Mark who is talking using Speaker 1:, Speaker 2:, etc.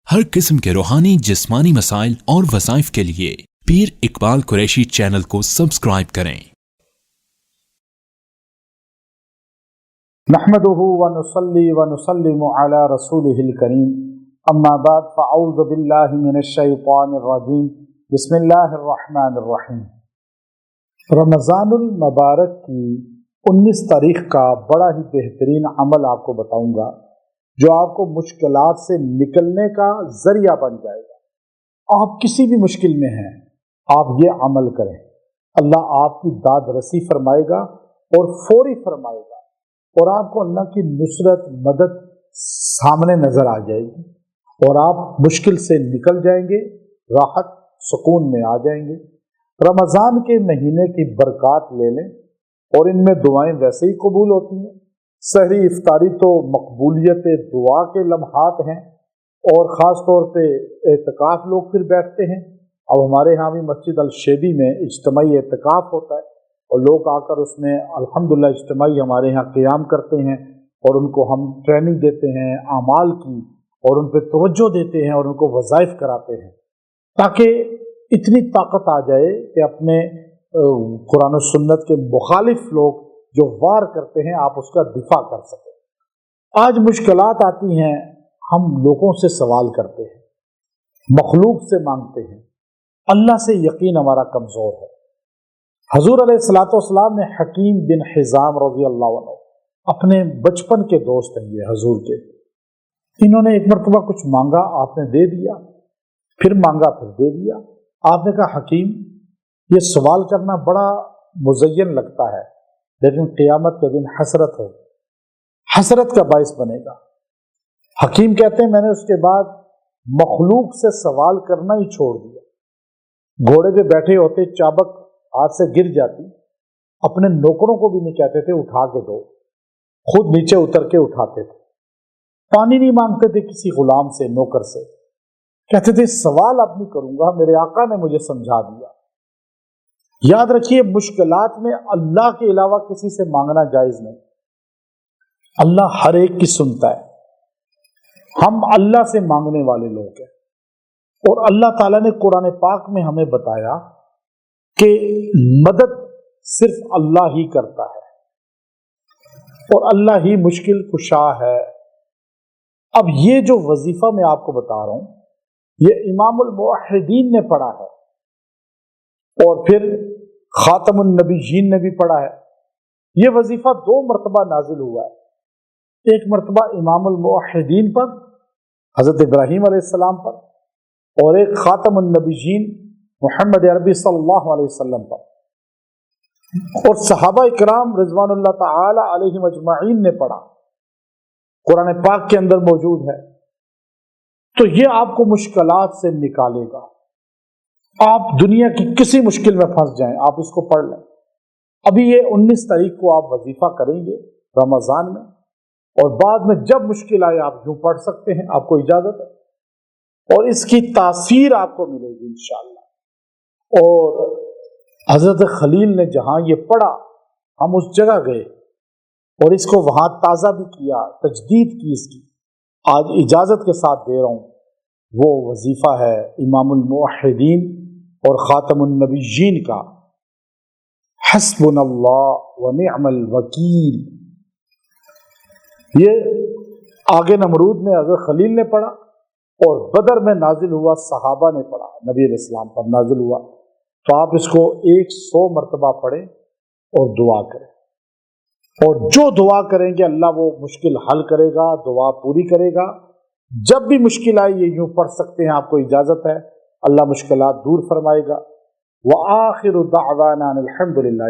Speaker 1: हर किस्म के रूहानी जिस्मानी मसाइल और वज़ाइफ के लिए पीर इकबाल कुरैशी चैनल को सब्सक्राइब करें।
Speaker 2: नहमदुहु व नुसल्ली व नुसल्लिमु अला रसूलिहिल करीम, अम्मा बाद फ़अऊज़ु बिल्लाहि मिनश शैतानिर रजीम, बिस्मिल्लाहिर रहमानिर रहीम। रमज़ानुल मुबारक की 19 तारीख का बड़ा ही बेहतरीन अमल आपको बताऊंगा जो आपको मुश्किलात से निकलने का जरिया बन जाएगा। आप किसी भी मुश्किल में हैं, आप ये अमल करें, अल्लाह आपकी दाद रसी फरमाएगा और फौरी फरमाएगा और आपको अल्लाह की नुसरत मदद सामने नजर आ जाएगी और आप मुश्किल से निकल जाएंगे, राहत सुकून में आ जाएंगे। रमज़ान के महीने की बरकत ले लें और इनमें दुआएं वैसे ही कबूल होती हैं। सहरी इफ्तारी तो मकबूलियत दुआ के लम्हात हैं और ख़ास तौर पे एतकाफ़ लोग फिर बैठते हैं। अब हमारे यहाँ भी मस्जिद अल-शेबी में इज्तिमाई एतकाफ़ होता है और लोग आकर उसमें अल्हम्दुलिल्लाह इज्तिमाई हमारे यहाँ क़ियाम करते हैं और उनको हम ट्रेनिंग देते हैं आमाल की और उन पर तवज्जो देते हैं और उनको वज़ाइफ कराते हैं ताकि इतनी ताकत आ जाए कि अपने कुरान और सुन्नत के मुखालिफ लोग जो वार करते हैं आप उसका दिफा कर सकें। आज मुश्किलात आती हैं, हम लोगों से सवाल करते हैं, मखलूक से मांगते हैं, अल्लाह से यकीन हमारा कमज़ोर है। हजूर अलैहिस्सलाम ने हकीम बिन हिज़ाम रज़ी अल्लाह अन्हु अपने बचपन के दोस्त हैं ये हजूर के, इन्होंने एक मरतबा कुछ मांगा, आपने दे दिया, फिर मांगा फिर दे दिया। आपने कहा हकीम ये सवाल करना बड़ा मुज़य्यन लगता है लेकिन क़यामत के दिन हसरत का बाइस बनेगा। हकीम कहते हैं मैंने उसके बाद मखलूक से सवाल करना ही छोड़ दिया। घोड़े पे बैठे होते, चाबक हाथ से गिर जाती, अपने नौकरों को भी नहीं कहते थे उठा के दो, खुद नीचे उतर के उठाते थे। पानी नहीं मांगते थे किसी गुलाम से, नौकर से, कहते थे सवाल अब नहीं करूंगा, मेरे आका ने मुझे समझा दिया। याद रखिए मुश्किलात में अल्लाह के अलावा किसी से मांगना जायज नहीं। अल्लाह हर एक की सुनता है, हम अल्लाह से मांगने वाले लोग हैं और अल्लाह ताला ने कुरान पाक में हमें बताया कि मदद सिर्फ अल्लाह ही करता है और अल्लाह ही मुश्किल कुशा है। अब ये जो वजीफा मैं आपको बता रहा हूं ये इमामुल मुवहिदीन ने पढ़ा है और फिर खातमुन नबीयीन ने भी पढ़ा है। ये वजीफा 2 मरतबा नाजिल हुआ है, एक मरतबा इमामुल मुवहिदीन पर हजरत इब्राहीम अलैहिस्सलाम पर और एक खातमुन नबीयीन मुहम्मद अरबी सल्लल्लाहु अलैहि वसल्लम पर और सहाबा इकराम रिज़वानुल्लाह तआला अलैहिम अजमईन ने पढ़ा, कुरान पाक के अंदर मौजूद है। तो ये आपको मुश्किलात से निकालेगा। आप दुनिया की किसी मुश्किल में फंस जाएं, आप इसको पढ़ लें। अभी ये 19 तारीख को आप वजीफा करेंगे रमज़ान में और बाद में जब मुश्किल आए आप यूं पढ़ सकते हैं, आपको इजाजत है और इसकी तासीर आपको मिलेगी इंशाअल्लाह। और हजरत खलील ने जहां ये पढ़ा हम उस जगह गए और इसको वहां ताज़ा भी किया, तजदीद की इसकी। आज इजाजत के साथ दे रहा हूं, वो वजीफा है इमामुल मुवहिदीन और खातमुन नबीयीन का, हस्बुनल्लाह व निअमल वकील। ये आगे नमरूद ने हज़रत खलील ने पढ़ा और बदर में नाजिल हुआ, सहाबा ने पढ़ा, नबी अलैहि सलाम पर नाजिल हुआ। तो आप इसको 100 मरतबा पढ़ें और दुआ करें और जो दुआ करेंगे अल्लाह वो मुश्किल हल करेगा, दुआ पूरी करेगा। जब भी मुश्किल आए ये यूं पढ़ सकते हैं, आपको इजाजत है, अल्लाह मुश्किलात दूर फरमाएगा। व आखिरु दाअवाना अनिल हम्दुलिल्लाह।